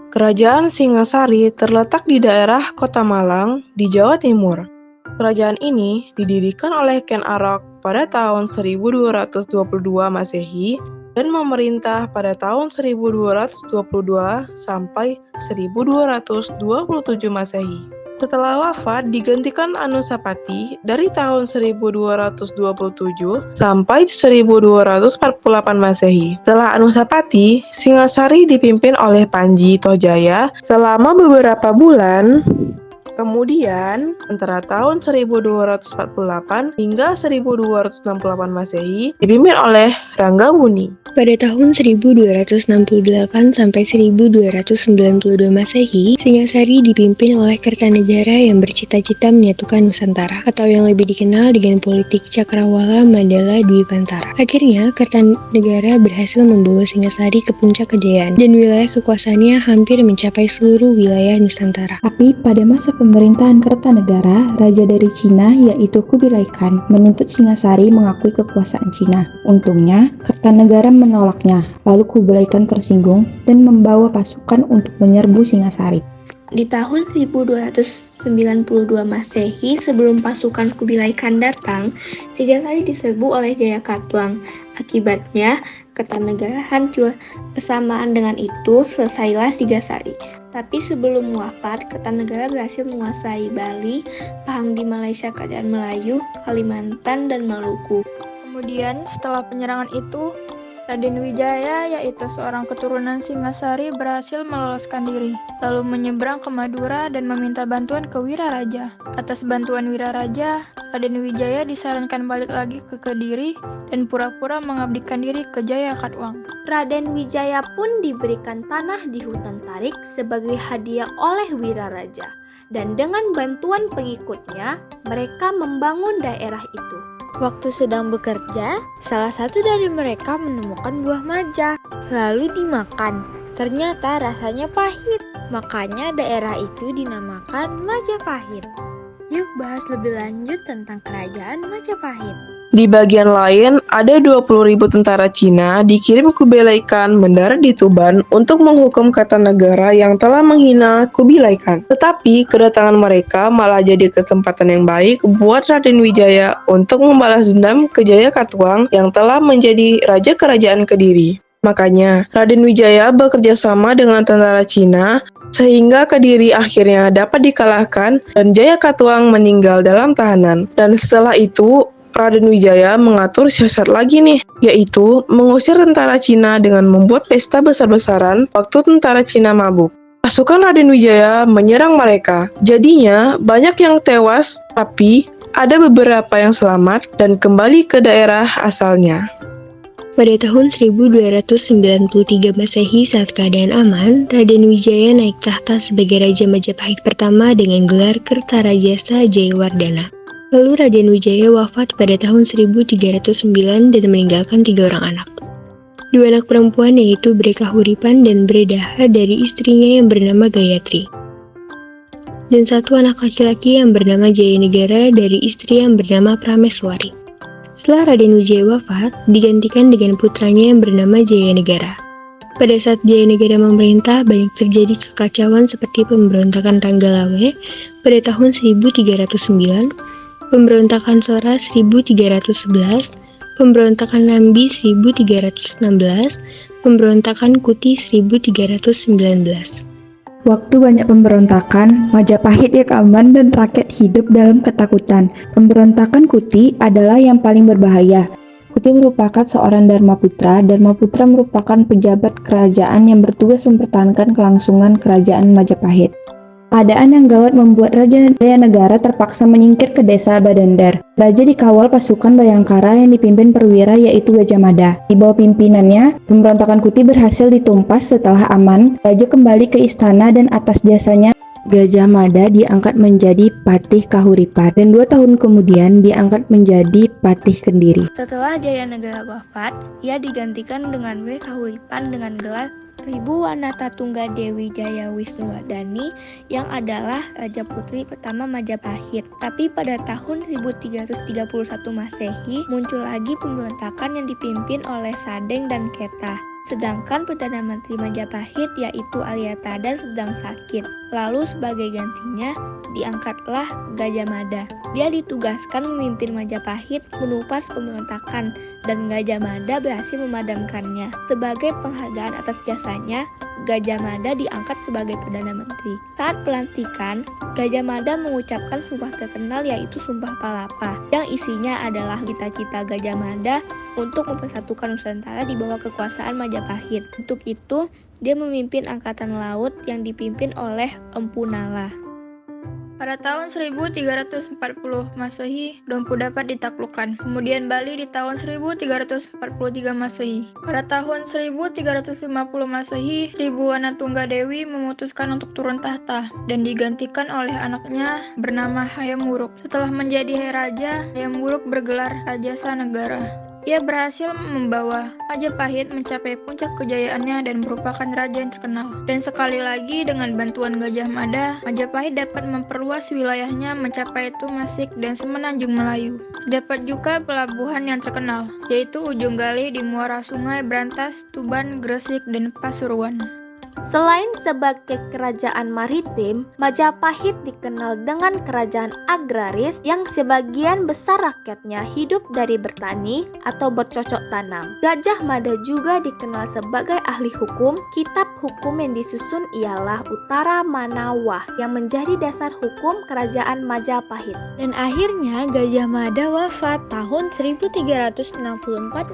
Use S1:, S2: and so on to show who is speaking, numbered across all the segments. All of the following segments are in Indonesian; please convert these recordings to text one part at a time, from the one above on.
S1: Kerajaan Singasari terletak di daerah Kota Malang di Jawa Timur. Kerajaan ini didirikan oleh Ken Arok pada tahun 1222 Masehi dan memerintah pada tahun 1222 sampai 1227 Masehi. Setelah wafat digantikan Anusapati dari tahun 1227 sampai 1248 Masehi. Setelah Anusapati, Singasari dipimpin oleh Panji Tojaya selama beberapa bulan. Kemudian, antara tahun 1248 hingga 1268 Masehi dipimpin oleh Ranggabuni.
S2: Pada tahun 1268 sampai 1292 Masehi, Singasari dipimpin oleh Kertanegara yang bercita-cita menyatukan Nusantara, atau yang lebih dikenal dengan politik Cakrawala Mandala Dwipantara. Akhirnya, Kertanegara berhasil membawa Singasari ke puncak kejayaan, dan wilayah kekuasaannya hampir mencapai seluruh wilayah Nusantara.
S3: Tapi pada masa pemerintahan Kertanegara, raja dari Cina yaitu Kubilai Khan menuntut Singasari mengakui kekuasaan Cina. Untungnya, Kertanegara menolaknya, lalu Kubilai Khan tersinggung dan membawa pasukan untuk menyerbu Singasari.
S4: Di tahun 1292 Masehi, sebelum pasukan Kubilai Khan datang, Singasari diserbu oleh Jayakatwang. Akibatnya, Kertanegara hancur. Bersamaan dengan itu, selesailah Singasari. Tapi sebelum wafat, Kertanegara berhasil menguasai Bali, Pahang di Malaysia Kerajaan Melayu, Kalimantan, dan Maluku.
S5: Kemudian, setelah penyerangan itu, Raden Wijaya, yaitu seorang keturunan Singasari, berhasil meloloskan diri, lalu menyeberang ke Madura dan meminta bantuan ke Wiraraja. Atas bantuan Wiraraja, Raden Wijaya disarankan balik lagi ke Kediri dan pura-pura mengabdikan diri ke Jayakatwang.
S6: Raden Wijaya pun diberikan tanah di hutan Tarik sebagai hadiah oleh Wiraraja, dan dengan bantuan pengikutnya, mereka membangun daerah itu.
S7: Waktu sedang bekerja, salah satu dari mereka menemukan buah maja, lalu dimakan. Ternyata rasanya pahit, makanya daerah itu dinamakan Majapahit. Yuk bahas lebih lanjut tentang kerajaan Majapahit.
S1: Di bagian lain, ada 20.000 tentara Cina dikirim Kubilai Khan mendarat di Tuban untuk menghukum Kertanegara yang telah menghina Kubilai Khan. Tetapi kedatangan mereka malah jadi kesempatan yang baik buat Raden Wijaya untuk membalas dendam ke Jayakatwang yang telah menjadi raja kerajaan Kediri. Makanya, Raden Wijaya bekerja sama dengan tentara Cina sehingga Kediri akhirnya dapat dikalahkan dan Jayakatwang meninggal dalam tahanan. Dan setelah itu, Raden Wijaya mengatur siasat lagi nih, yaitu mengusir tentara Cina dengan membuat pesta besar-besaran waktu tentara Cina mabuk. Pasukan Raden Wijaya menyerang mereka, jadinya banyak yang tewas, tapi ada beberapa yang selamat dan kembali ke daerah asalnya.
S2: Pada tahun 1293 Masehi, saat keadaan aman, Raden Wijaya naik tahta sebagai Raja Majapahit pertama dengan gelar Kertarajasa Jayawardana. Lalu Raden Wijaya wafat pada tahun 1309 dan meninggalkan 3 orang anak. 2 anak perempuan yaitu Brekahuripan dan Bredaha dari istrinya yang bernama Gayatri. Dan 1 anak laki-laki yang bernama Jayanegara dari istri yang bernama Prameswari. Setelah Raden Wijaya wafat, digantikan dengan putranya yang bernama Jayanegara. Pada saat Jayanegara memerintah, banyak terjadi kekacauan seperti pemberontakan Ranggalawe pada tahun 1309, pemberontakan Sora 1311, pemberontakan Nambi 1316, pemberontakan Kuti 1319.
S3: Waktu banyak pemberontakan, Majapahit yang aman dan rakyat hidup dalam ketakutan. Pemberontakan Kuti adalah yang paling berbahaya. Kuti merupakan seorang Dharmaputra. Dharmaputra merupakan pejabat kerajaan yang bertugas mempertahankan kelangsungan kerajaan Majapahit. Keadaan yang gawat membuat Raja Jayanegara terpaksa menyingkir ke desa Badandar. Raja dikawal pasukan Bayangkara yang dipimpin perwira yaitu Gajah Mada. Di bawah pimpinannya, pemberontakan Kuti berhasil ditumpas setelah aman. Raja kembali ke istana dan atas jasanya Gajah Mada diangkat menjadi Patih Kahuripan dan 2 tahun kemudian diangkat menjadi Patih Kediri.
S4: Setelah Jayanegara wafat, ia digantikan dengan Kahuripan dengan gelar Ibu Wanata Tunggadewi Jaya Wisnuwardani yang adalah Raja Putri pertama Majapahit. Tapi pada tahun 1331 Masehi muncul lagi pemberontakan yang dipimpin oleh Sadeng dan Keta. Sedangkan Perdana Menteri Majapahit yaitu Aryatadha sedang sakit. Lalu sebagai gantinya diangkatlah Gajah Mada. Dia ditugaskan memimpin Majapahit menupas pemberontakan dan Gajah Mada berhasil memadamkannya. Sebagai penghargaan atas jasanya, Gajah Mada diangkat sebagai Perdana Menteri. Saat pelantikan, Gajah Mada mengucapkan sumpah terkenal yaitu Sumpah Palapa, yang isinya adalah cita-cita Gajah Mada untuk mempersatukan Nusantara di bawah kekuasaan Majapahit. Untuk itu, dia memimpin angkatan laut yang dipimpin oleh Empu Nala.
S5: Pada tahun 1340 Masehi, Dompu dapat ditaklukkan. Kemudian Bali di tahun 1343 Masehi. Pada tahun 1350 Masehi, Sri Tunggadewi memutuskan untuk turun tahta dan digantikan oleh anaknya bernama Hayam Wuruk. Setelah menjadi raja, Hayam Wuruk bergelar Raja Sanegara. Ia berhasil membawa Majapahit mencapai puncak kejayaannya dan merupakan raja yang terkenal. Dan sekali lagi dengan bantuan Gajah Mada, Majapahit dapat memperluas wilayahnya mencapai Tumasik dan Semenanjung Melayu. Dapat juga pelabuhan yang terkenal, yaitu Ujung Gali di muara Sungai Brantas, Tuban, Gresik, dan Pasuruan.
S6: Selain sebagai kerajaan maritim, Majapahit dikenal dengan kerajaan agraris yang sebagian besar rakyatnya hidup dari bertani atau bercocok tanam. Gajah Mada juga dikenal sebagai ahli hukum. Kitab hukum yang disusun ialah Uttara Manawah yang menjadi dasar hukum kerajaan Majapahit.
S7: Dan akhirnya Gajah Mada wafat tahun 1364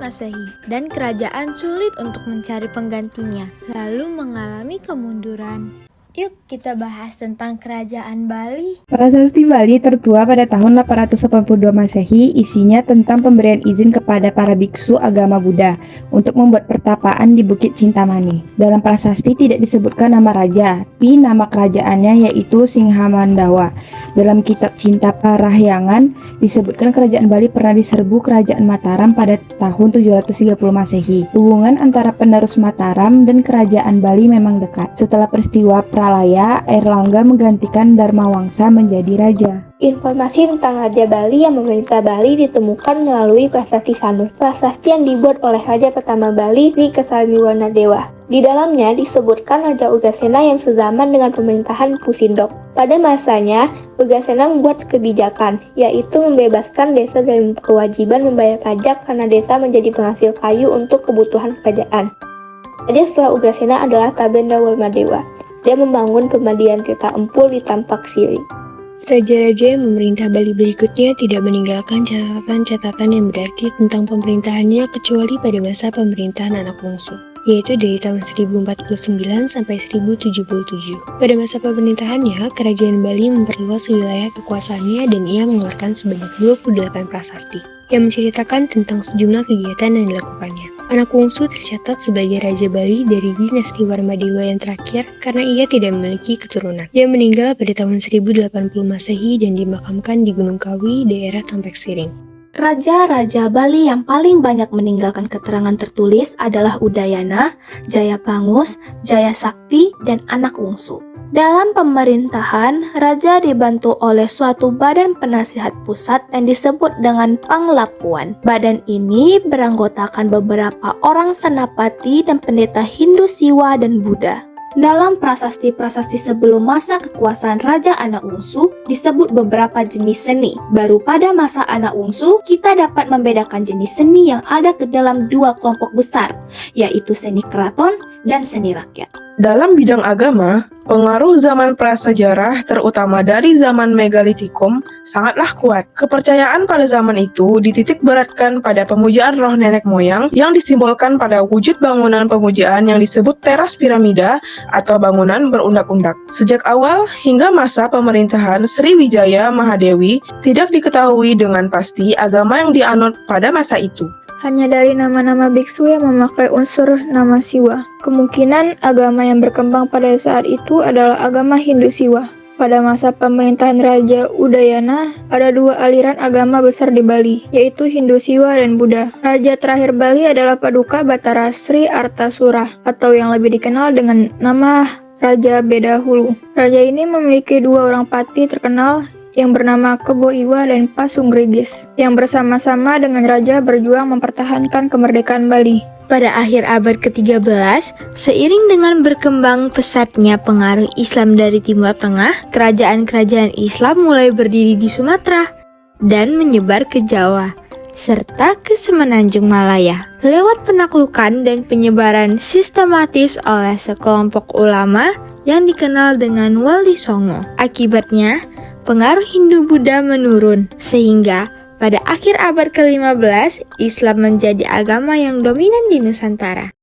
S7: Masehi dan kerajaan sulit untuk mencari penggantinya, lalu mengalami kemunduran. Yuk kita bahas tentang kerajaan Bali.
S3: Prasasti Bali tertua pada tahun 882 Masehi isinya tentang pemberian izin kepada para biksu agama Buddha untuk membuat pertapaan di Bukit Cintamani. Dalam prasasti tidak disebutkan nama raja, tapi nama kerajaannya yaitu Singhamandawa. Dalam kitab Cinta Parahyangan disebutkan kerajaan Bali pernah diserbu kerajaan Mataram pada tahun 730 Masehi. Hubungan antara penerus Mataram dan kerajaan Bali memang dekat. Setelah peristiwa Pralaya, Airlangga menggantikan Dharmawangsa menjadi raja.
S4: Informasi tentang Raja Bali yang memerintah Bali ditemukan melalui prasasti Sanur, prasasti yang dibuat oleh Raja pertama Bali, Sri Kesamiwana Dewa. Di dalamnya disebutkan Raja Ugasena yang sezaman dengan pemerintahan Pusindok. Pada masanya, Ugasena membuat kebijakan, yaitu membebaskan desa dari kewajiban membayar pajak karena desa menjadi penghasil kayu untuk kebutuhan kerajaan. Raja setelah Ugasena adalah Tabenda Warmadewa. Dia membangun pemandian Tirta Empul di Tampak Siri.
S2: Raja-raja yang memerintah Bali berikutnya tidak meninggalkan catatan-catatan yang berarti tentang pemerintahannya kecuali pada masa pemerintahan anak bungsu, yaitu dari tahun 1049 sampai 1077. Pada masa pemerintahannya, kerajaan Bali memperluas wilayah kekuasaannya dan ia mengeluarkan sebanyak 28 prasasti yang menceritakan tentang sejumlah kegiatan yang dilakukannya. Anak bungsu tercatat sebagai Raja Bali dari dinasti Warmadewa yang terakhir karena ia tidak memiliki keturunan. Ia meninggal pada tahun 1080 Masehi dan dimakamkan di Gunung Kawi, daerah Tampak Siring.
S6: Raja-raja Bali yang paling banyak meninggalkan keterangan tertulis adalah Udayana, Jayapangus, Jayasakti, dan Anak Wungsu. Dalam pemerintahan, raja dibantu oleh suatu badan penasihat pusat yang disebut dengan Panglapuan. Badan ini beranggotakan beberapa orang senapati dan pendeta Hindu Siwa dan Buddha. Dalam prasasti-prasasti sebelum masa kekuasaan Raja Anak Wungsu disebut beberapa jenis seni. Baru pada masa Anak Wungsu kita dapat membedakan jenis seni yang ada ke dalam dua kelompok besar, yaitu seni keraton dan seni rakyat.
S1: Dalam bidang agama, pengaruh zaman prasejarah terutama dari zaman megalitikum sangatlah kuat. Kepercayaan pada zaman itu dititik beratkan pada pemujaan roh nenek moyang yang disimbolkan pada wujud bangunan pemujaan yang disebut teras piramida atau bangunan berundak-undak. Sejak awal hingga masa pemerintahan Sriwijaya Mahadewi tidak diketahui dengan pasti agama yang dianut pada masa itu.
S5: Hanya dari nama-nama biksu yang memakai unsur nama Siwa. Kemungkinan agama yang berkembang pada saat itu adalah agama Hindu Siwa. Pada masa pemerintahan Raja Udayana, ada dua aliran agama besar di Bali, yaitu Hindu Siwa dan Buddha. Raja terakhir Bali adalah Paduka Batara Sri Artasura, atau yang lebih dikenal dengan nama Raja Bedahulu. Raja ini memiliki dua orang pati terkenal, yang bernama Kebo Iwa dan Pasunggregis, yang bersama-sama dengan raja berjuang mempertahankan kemerdekaan Bali.
S7: Pada akhir abad ke-13, seiring dengan berkembang pesatnya pengaruh Islam dari Timur Tengah, kerajaan-kerajaan Islam mulai berdiri di Sumatera dan menyebar ke Jawa, serta ke Semenanjung Malaya. Lewat penaklukan dan penyebaran sistematis oleh sekelompok ulama yang dikenal dengan Wali Songo. Akibatnya, pengaruh Hindu-Buddha menurun, sehingga pada akhir abad ke-15, Islam menjadi agama yang dominan di Nusantara.